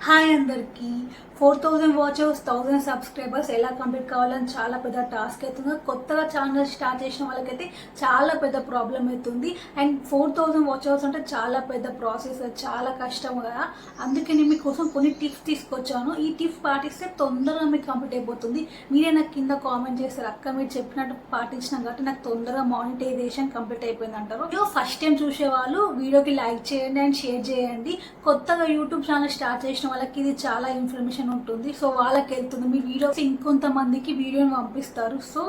Hi అందరికీ 4000 watchers 1000 subscribers ఎలా complete కావాలని చాలా పెద్ద టాస్క్ అవుతుంది. కొత్తగా ఛానల్ స్టార్ట్ చేసిన వాళ్ళకైతే చాలా పెద్ద ప్రాబ్లం అవుతుంది. అండ్ 4000 వాచర్స్ అంటే చాలా పెద్ద ప్రాసెస్, చాలా కష్టం కదా. అందుకే నేను మీకోసం కొన్ని టిప్స్ తీసుకొచ్చాను. ఈ టిప్స్ పాటిస్తే తొందరగా మీకు కంప్లీట్ అయిపోతుంది. మీరే నాకు కింద కామెంట్ చేస్తారు, అక్క మీరు చెప్పినట్టు పాటించినా కాబట్టి నాకు తొందరగా మానిటైజేషన్ కంప్లీట్ అయిపోయింది అంటారు. ఫస్ట్ టైం చూసే వాళ్ళు వీడియోకి లైక్ చేయండి అండ్ షేర్ చేయండి. కొత్తగా యూట్యూబ్ ఛానల్ స్టార్ట్ చేసిన వాళ్ళకి ఇది చాలా ఇన్ఫర్మేషన్ ఉంటుంది. సో వాళ్ళకి వెళ్తుంది మీ వీడియోస్, ఇంకొంతమందికి వీడియోని పంపిస్తారు. సో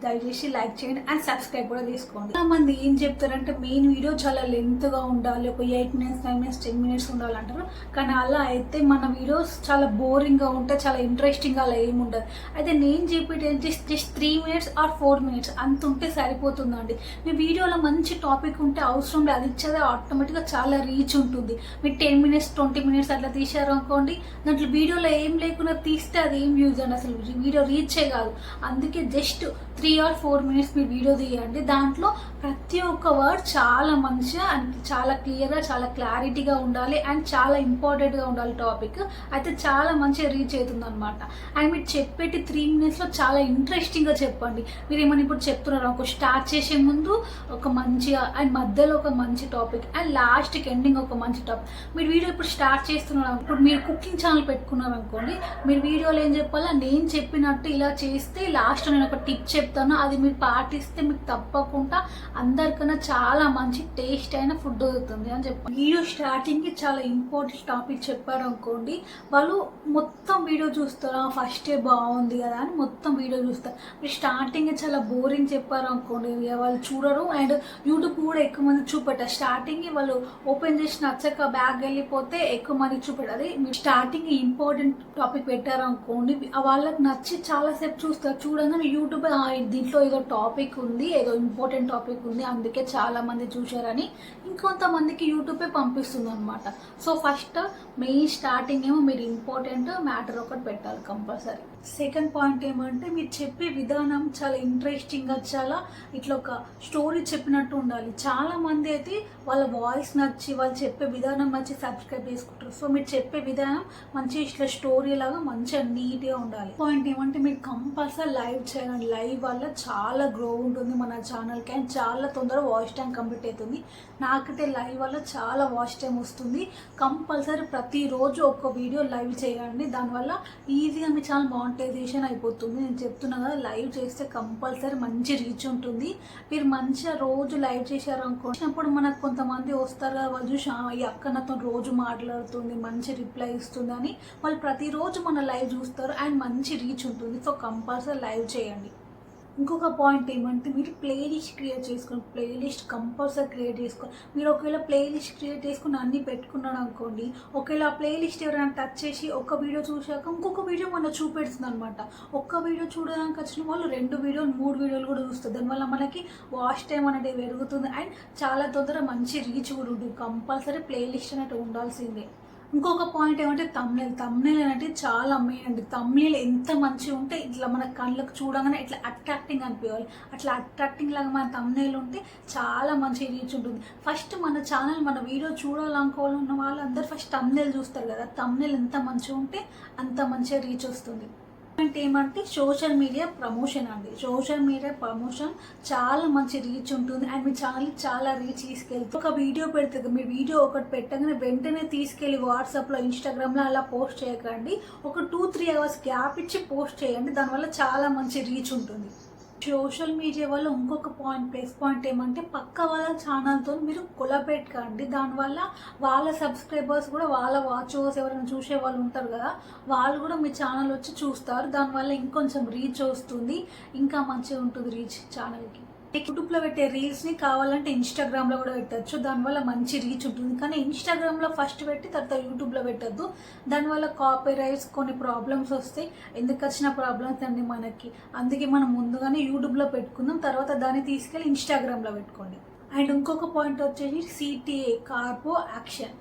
దయచేసి లైక్ చేయండి అండ్ సబ్స్క్రైబ్ కూడా చేసుకోండి. చాలా మంది ఏం చెప్తారంటే మెయిన్ వీడియో చాలా లెంత్ గా ఉండాలి, ఒక 8 minutes 9 minutes 10 minutes ఉండాలంటారు. కానీ అలా అయితే మన వీడియోస్ చాలా బోరింగ్ గా ఉంటాయి, చాలా ఇంట్రెస్టింగ్ అలా ఏమి ఉండదు. అయితే నేను చెప్పేది జస్ట్ 3 minutes ఆర్ 4 minutes అంత ఉంటే సరిపోతుందండి. మీ వీడియోలో మంచి టాపిక్ ఉంటే అవసరం లేదు, అది ఇచ్చేది ఆటోమేటిక్గా చాలా రీచ్ ఉంటుంది. మీరు 10 minutes 20 minutes అట్లా తీశారు అనుకోండి, దాంట్లో వీడియోలో ఏం లేకుండా తీస్తే అది ఏం యూజ్ అండి, అసలు వీడియో రీచే కాదు. అందుకే జస్ట్ 3 or 4 minutes మీరు వీడియో తీయండి. దాంట్లో ప్రతి ఒక్క వర్డ్ చాలా మంచిగా అండ్ చాలా క్లియర్గా చాలా క్లారిటీగా ఉండాలి అండ్ చాలా ఇంపార్టెంట్గా ఉండాలి టాపిక్. అయితే చాలా మంచిగా రీచ్ అవుతుంది అనమాట. అండ్ మీరు చెప్పేటి 3 minutesలో చాలా ఇంట్రెస్టింగ్గా చెప్పండి. మీరు ఏమైనా ఇప్పుడు చెప్తున్నారు ఒక స్టార్ట్ చేసే ముందు ఒక మంచిగా అండ్ మధ్యలో ఒక మంచి టాపిక్ అండ్ లాస్ట్కి ఎండింగ్ ఒక మంచి టాపిక్. మీరు వీడియో ఇప్పుడు స్టార్ట్ చేస్తున్నారు, ఇప్పుడు మీరు కుకింగ్ ఛానల్ పెట్టుకున్నారు అనుకోండి, మీరు వీడియోలో ఏం చెప్పాలా, నేను చెప్పినట్టు ఇలా చేస్తే లాస్ట్ నేను ఒక టిప్ చెప్తాను, అది మీరు పాటిస్తే మీకు తప్పకుండా అందరికన్నా చాలా మంచి టేస్ట్ అయిన ఫుడ్ అవుతుంది అని చెప్పాలి. వీడియో స్టార్టింగ్ కి చాలా ఇంపార్టెంట్ టాపిక్ చెప్పారు అనుకోండి, వాళ్ళు మొత్తం వీడియో చూస్తారా, ఫస్ట్ బాగుంది కదా అని మొత్తం వీడియో చూస్తారు. మీరు స్టార్టింగ్ చాలా బోరింగ్ చెప్పారు అనుకోండి, వాళ్ళు చూడరు. అండ్ యూట్యూబ్ కూడా ఎక్కువ మంది చూపెట్టారు. స్టార్టింగ్ వాళ్ళు ఓపెన్ చేసి నచ్చక బ్యాగ్ వెళ్ళిపోతే ఎక్కువ మంది చూపెట్టారు. మీరు స్టార్టింగ్ ఇంపార్టెంట్ టాపిక్ పెట్టారు అనుకోండి, వాళ్ళకి నచ్చి చాలా సేపు చూస్తారు. చూడగానే యూట్యూబ్ దీంట్లో ఏదో టాపిక్ ఉంది, ఏదో ఇంపార్టెంట్ టాపిక్ ఉంది, అందుకే చాలా మంది చూశారని ఇంకొంతమందికి యూట్యూబే పంపిస్తుంది అనమాట. సో ఫస్ట్ మెయిన్ స్టార్టింగ్ ఏమో మీరు ఇంపార్టెంట్ మ్యాటర్ ఒకటి పెట్టాలి కంపల్సరీ. సెకండ్ పాయింట్ ఏమంటే మీరు చెప్పే విధానం చాలా ఇంట్రెస్టింగ్గా, చాలా ఇట్లా ఒక స్టోరీ చెప్పినట్టు ఉండాలి. చాలా మంది అయితే వాళ్ళ వాయిస్ నచ్చి వాళ్ళు చెప్పే విధానం నచ్చి సబ్స్క్రైబ్ చేసుకుంటారు. సో మీరు చెప్పే విధానం మంచి ఇట్లా స్టోరీ లాగా మంచిగా నీట్గా ఉండాలి. పాయింట్ ఏమంటే మీరు కంపల్సరీ లైవ్ చేయాలి. లైవ్ వల్ల చాలా గ్రో ఉంటుంది మన ఛానల్కి అండ్ చాలా తొందరగా వాచ్ టైం కంప్లీట్ అవుతుంది. నాకైతే లైవ్ వల్ల చాలా వాచ్ టైం వస్తుంది. కంపల్సరీ ప్రతిరోజు ఒక వీడియో లైవ్ చేయండి, దానివల్ల ఈజీగా మీ ఛానల్ మానిటైజేషన్ అయిపోతుంది. నేను చెప్తున్నా కదా, లైవ్ చేస్తే కంపల్సరీ మంచి రీచ్ ఉంటుంది. మీరు మంచిగా రోజు లైవ్ చేశారు అనుకున్నప్పుడు మనకు కొంతమంది వస్తారు కదా, వాళ్ళు చూసి ఈ అక్క నాతో రోజు మాట్లాడుతుంది, మంచి రిప్లై ఇస్తుంది అని వాళ్ళు ప్రతిరోజు మన లైవ్ చూస్తారు అండ్ మంచి రీచ్ ఉంటుంది. సో కంపల్సరీ లైవ్ చేయండి. ఇంకొక పాయింట్ ఏమంటే మీరు ప్లేలిస్ట్ క్రియేట్ చేసుకోండి. ప్లేలిస్ట్ కంపల్సరీ క్రియేట్ చేసుకోండి. మీరు ఒకవేళ ప్లేలిస్ట్ క్రియేట్ చేసుకుని అన్నీ పెట్టుకున్నాడు అనుకోండి, ఒకవేళ ఆ ప్లేలిస్ట్ ఎవరైనా టచ్ చేసి ఒక వీడియో చూశాక ఇంకొక వీడియో మన చూపెడుతుంది అనమాట. ఒక్క వీడియో చూడడానికి వచ్చిన వాళ్ళు 2 వీడియోలు 3 వీడియోలు కూడా చూస్తారు. దానివల్ల మనకి వాచ్ టైం అనేది పెరుగుతుంది అండ్ చాలా తొందరగా మంచి రీచ్ కూడా ఉంటుంది. కంపల్సరీ ప్లేలిస్ట్ అనేది ఉండాల్సిందే. ఇంకొక పాయింట్ ఏమంటే తమ్నేల్ అనేది చాలా మెయిన్ అండి. తమ్నేల్ ఎంత మంచిగా ఉంటే ఇట్లా మన కళ్ళకు చూడగానే ఇట్లా అట్రాక్టింగ్ అనిపించాలి. అట్లా అట్రాక్టింగ్ లాగా మన తమ్నేల్ ఉంటే చాలా మంచి రీచ్ ఉంటుంది. ఫస్ట్ మన ఛానల్ మన వీడియో చూడాలనుకోవాలన్న వాళ్ళందరూ ఫస్ట్ తమ్నేల్ చూస్తారు కదా, తమ్నేల్ ఎంత మంచిగా ఉంటే అంత మంచిగా రీచ్ వస్తుంది. అంటే ఏమంటే సోషల్ మీడియా ప్రమోషన్ అండి. సోషల్ మీడియా ప్రమోషన్ చాలా మంచి రీచ్ ఉంటుంది అండ్ మీ ఛానల్ చాలా రీచ్ తీసుకెళ్తుంది. ఒక వీడియో పెడితే మీ వీడియో ఒకటి పెట్టగానే వెంటనే తీసుకెళ్ళి వాట్సాప్లో ఇన్స్టాగ్రామ్లో అలా పోస్ట్ చేయకండి. ఒక 2-3 hours గ్యాప్ ఇచ్చి పోస్ట్ చేయండి, దానివల్ల చాలా మంచి రీచ్ ఉంటుంది. సోషల్ మీడియా వల్ల ఇంకొక ప్లస్ పాయింట్ ఏమంటే పక్క వాళ్ళ ఛానల్తో మీరు కొలాబరేట్ కండి. దానివల్ల వాళ్ళ సబ్స్క్రైబర్స్ కూడా, వాళ్ళ వాచర్స్ ఎవరైనా చూసే వాళ్ళు ఉంటారు కదా, వాళ్ళు కూడా మీ ఛానల్ వచ్చి చూస్తారు. దానివల్ల ఇంకొంచెం రీచ్ వస్తుంది, ఇంకా మంచిగా ఉంటుంది రీచ్ ఛానల్కి. యూట్యూబ్లో పెట్టే రీల్స్ని కావాలంటే ఇన్స్టాగ్రామ్లో కూడా పెట్టచ్చు, దానివల్ల మంచి రీచ్ ఉంటుంది. కానీ ఇన్స్టాగ్రామ్లో ఫస్ట్ పెట్టి తర్వాత యూట్యూబ్లో పెట్టద్దు, దానివల్ల కాపీరైట్స్ కొన్ని ప్రాబ్లమ్స్ వస్తాయి. ఎందుకు వచ్చిన ప్రాబ్లమ్స్ అండి మనకి, అందుకే మనం ముందుగానే యూట్యూబ్లో పెట్టుకుందాం, తర్వాత దాన్ని తీసుకెళ్ళి ఇన్స్టాగ్రామ్లో పెట్టుకోండి. అండ్ ఇంకొక పాయింట్ వచ్చేసి CTA కార్పో యాక్షన్.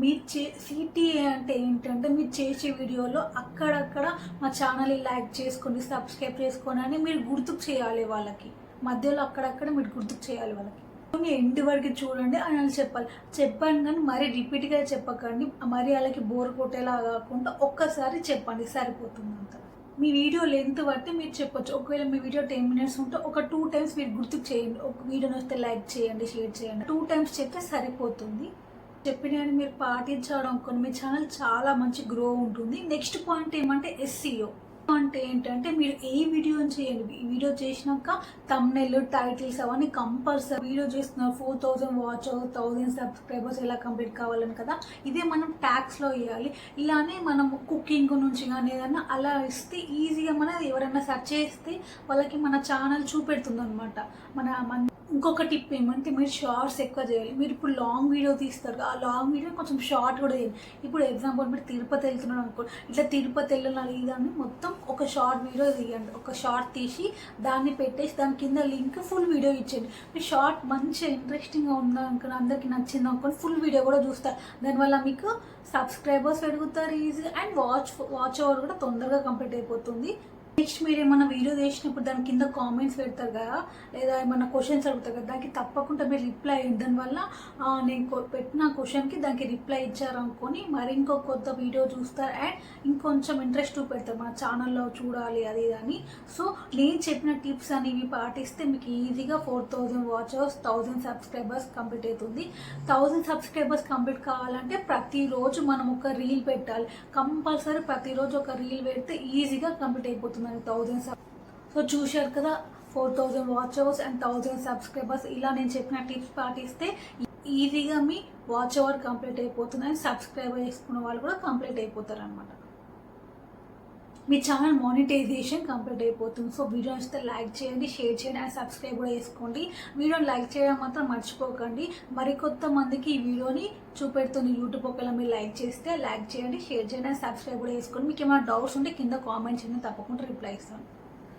మీరు CTA అంటే ఏంటంటే మీరు చేసే వీడియోలో అక్కడక్కడ మా ఛానల్ని లైక్ చేసుకోండి, సబ్స్క్రైబ్ చేసుకోండి అని మీరు గుర్తుకు చేయాలి వాళ్ళకి. మధ్యలో అక్కడక్కడ మీరు గుర్తుకు చేయాలి వాళ్ళకి. ఎండ్ వరకు చూడండి అని వాళ్ళు చెప్పాలి. చెప్పాను కానీ మరీ రిపీట్గా చెప్పకండి, మరి వాళ్ళకి బోర్ కొట్టేలా కాకుండా ఒక్కసారి చెప్పండి సరిపోతుంది అంత. మీ వీడియో లెంత్ బట్టి మీరు చెప్పొచ్చు. ఒకవేళ మీ వీడియో 10 minutes ఉంటే ఒక 2 times మీరు గుర్తుకు చేయండి. ఒక వీడియో వస్తే లైక్ చేయండి, షేర్ చేయండి. 2 times చెప్తే సరిపోతుంది. చెప్పిన మీరు పాటించడం కొన్ని మీ ఛానల్ చాలా మంచి గ్రో ఉంటుంది. నెక్స్ట్ పాయింట్ ఏమంటే SEO అంటే ఏంటంటే మీరు ఏ వీడియో చేయండి, ఈ వీడియో చేసినాక థంబ్నెయిల్, టైటిల్స్ అవన్నీ కంపల్సరీ. వీడియో చేస్తున్నారు 4000 వాచ్ 1000 సబ్స్క్రైబర్స్ ఎలా కంప్లీట్ కావాలని కదా, ఇదే మనం ట్యాగ్స్లో ఇవ్వాలి. ఇలానే మనం కుకింగ్ నుంచి కానీ ఏదన్నా అలా ఇస్తే ఈజీగా ఎవరైనా సెర్చ్ చేస్తే వాళ్ళకి మన ఛానల్ చూపెడుతుంది అనమాట. ఇంకొక టిప్ ఏమంటే మీరు షార్ట్స్ ఎక్కువ చేయాలి. మీరు ఇప్పుడు లాంగ్ వీడియో తీస్తారు, ఆ లాంగ్ వీడియో కొంచెం షార్ట్ కూడా చేయాలి. ఇప్పుడు ఎగ్జాంపుల్ మీరు తిరుపతి వెళ్తున్నాడు అనుకో, ఇట్లా తిరుపతి వెళ్ళాలి ఇదని మొత్తం ఒక షార్ట్ వీడియో తీయండి. ఒక షార్ట్ తీసి దాన్ని పెట్టేసి దాని కింద లింక్ ఫుల్ వీడియో ఇచ్చేయండి. మీ షార్ట్ మంచిగా ఇంట్రెస్టింగ్గా ఉందా అనుకుని అందరికి నచ్చింది అనుకోని ఫుల్ వీడియో కూడా చూస్తారు. దానివల్ల మీకు సబ్స్క్రైబర్స్ పెరుగుతారు ఈజీ, అండ్ వాచ్ అవర్ కూడా తొందరగా కంప్లీట్ అయిపోతుంది. నెక్స్ట్ మీరు ఏమైనా వీడియో చేసినప్పుడు దాని కింద కామెంట్స్ పెడతారు కదా, లేదా ఏమైనా క్వశ్చన్స్ అడుగుతారు కదా, దానికి తప్పకుండా మీరు రిప్లై అయ్యింది. దానివల్ల నేను పెట్టిన క్వశ్చన్కి దానికి రిప్లై ఇచ్చారనుకొని మరి ఇంకో కొత్త వీడియో చూస్తారు అండ్ ఇంకొంచెం ఇంట్రెస్ట్ చూపెడతారు మన ఛానల్లో చూడాలి అది అని. సో నేను చెప్పిన టిప్స్ అనేవి పాటిస్తే మీకు ఈజీగా 4000 వాచర్స్ 1000 సబ్స్క్రైబర్స్ కంప్లీట్ అవుతుంది. 1000 సబ్స్క్రైబర్స్ కంప్లీట్ కావాలంటే ప్రతిరోజు మనం ఒక రీల్ పెట్టాలి. కంపల్సరీ ప్రతిరోజు ఒక రీల్ పెడితే ఈజీగా కంప్లీట్ అయిపోతుంది 1000. సో చూశారు కదా, 4000 వాచ్ అవర్స్ అండ్ 1000 సబ్స్క్రైబర్స్. ఇలా నేను చెప్పిన టిప్స్ పాటిస్తే ఈజీగా మీ వాచ్ అవర్ కంప్లీట్ అయిపోతుంది అండ్ సబ్స్క్రైబర్ చేసుకున్న వాళ్ళు కూడా కంప్లీట్ అయిపోతారు అనమాట. మీ ఛానల్ మానిటైజేషన్ కంప్లీట్ అయిపోతుంది. సో వీడియో నచ్చితే లైక్ చేయండి, షేర్ చేయండి అండ్ సబ్స్క్రైబ్ కూడా చేసుకోండి. వీడియోని లైక్ చేయడం మాత్రం మర్చిపోకండి. మరికొత్త మందికి ఈ వీడియోని చూపెడుతుంది యూట్యూబ్. ఒకవేళ మీరు లైక్ చేస్తే లైక్ చేయండి, షేర్ చేయండి అండ్ సబ్స్క్రైబ్ కూడా చేసుకోండి. మీకు ఏమైనా డౌట్స్ ఉంటే కింద కామెంట్స్ చేయండి, తప్పకుండా రిప్లై ఇస్తాను.